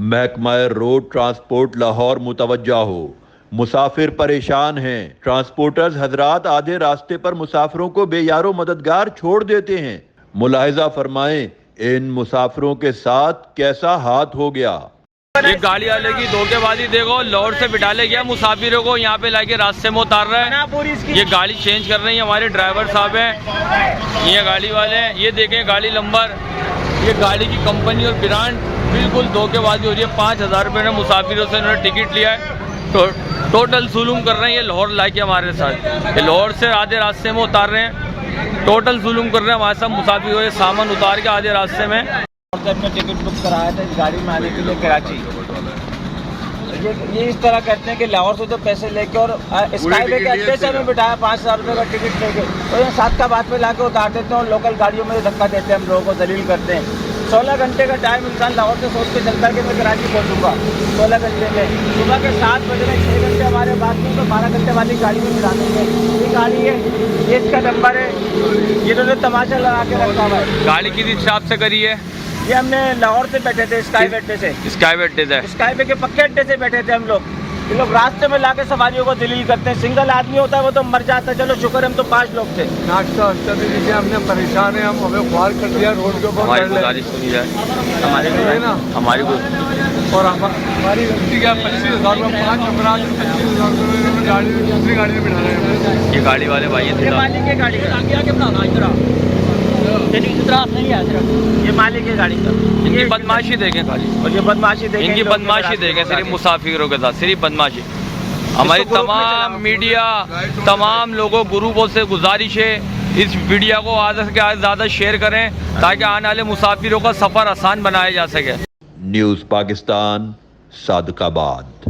महकमा road transport Lahore मुतवज्जा हो। मुसाफिर परेशान हैं। ट्रांसपोर्टर्स हजरात आधे रास्ते पर मुसाफिरों को बेयारो मददगार छोड़ देते हैं। मुलाहिजा फरमाएं इन मुसाफिरों के साथ कैसा हाथ हो गया। ये गाड़ी वाले की धोखेबाजी देखो, लाहौर से बिठा ले गया मुसाफिरों को, यहाँ पे लाके रास्ते में उतार रहा है। ये गाड़ी चेंज कर रहे हैं हमारे ड्राइवर साहब हैं, ये गाड़ी वाले हैं। ये देखें गाड़ी नंबर, ये गाड़ी की कंपनी और ब्रांड, बिल्कुल धोखेबाजी हो रही है। 5,000 रुपये ने मुसाफिरों से इन्होंने टिकट लिया है, तो टोटल जुल्म कर रहे हैं। ये लाहौर लाके हमारे साथ, ये लाहौर से आधे रास्ते में उतार रहे हैं, टोटल जुल्म कर रहे हैं हमारे साथ। मुसाफिरों ये सामान उतार के आधे रास्ते में मैं टिकट बुक कराया था इस गाड़ी में आने के लिए कराची। ये इस तरह कहते हैं कि लाहौर से तो पैसे लेके और स्काईवे के अड्डे से हमें बिठाया 5,000 रुपये का टिकट लेके, और ये 7 का बात पे लाके उतार देते हैं और लोकल गाड़ियों में धक्का देते हैं, हम लोगों को दलील करते हैं। 16 घंटे का टाइम इंसान लाहौर से सोच के चलता है कि मैं कराची पहुँचूँगा 16 घंटे में। सुबह के 7 बज रहे, 6 घंटे हमारे बाद में, तो 12 घंटे वाली गाड़ी में बिठा देंगे। ये गाड़ी है, ये इसका नंबर है, ये इन्होंने तमाशा लगा के रखा हुआ है। गाड़ी किस हिसाब से करी है? ये हमने लाहौर से बैठे थे, स्काईवे अड्डे से। स्काईवे अड्डे से, स्काईवे के पक्के अड्डे से बैठे थे हम लोग। ये लोग रास्ते में लाके सवारियों को दलील करते हैं। सिंगल आदमी होता है वो तो मर जाता है, चलो शुक्र हम तो 5 लोग थे। नाश्ता भी दीजिए, हमने परेशान है, हम हमें ख्वार कर दिया रोड के ऊपर। हमारी गुजारिश सुनी जाए, हमारे है ना, हमारी और हमारी गलती क्या, 25,000 रुपये 5 नंबर आज 25,000 रुपये गाड़ी दूसरी गाड़ी में बिठा रहे हैं। ये गाड़ी वाले भाई थे, मालिक है गाड़ी का, आगे बनाना ये मालिक है गाड़ी का। इनकी बदमाशी देखें खाली, और ये बदमाशी देखें, इनकी बदमाशी देखें, सिर्फ मुसाफिरों के साथ सिर्फ बदमाशी। हमारी तमाम मीडिया, तमाम लोगों, ग्रुपों से गुजारिश है इस वीडियो को ज़्यादा से ज़्यादा शेयर करें ताकि आने वाले मुसाफिरों का सफ़र आसान बनाया जा सके। न्यूज़ पाकिस्तान, सादकाबाद।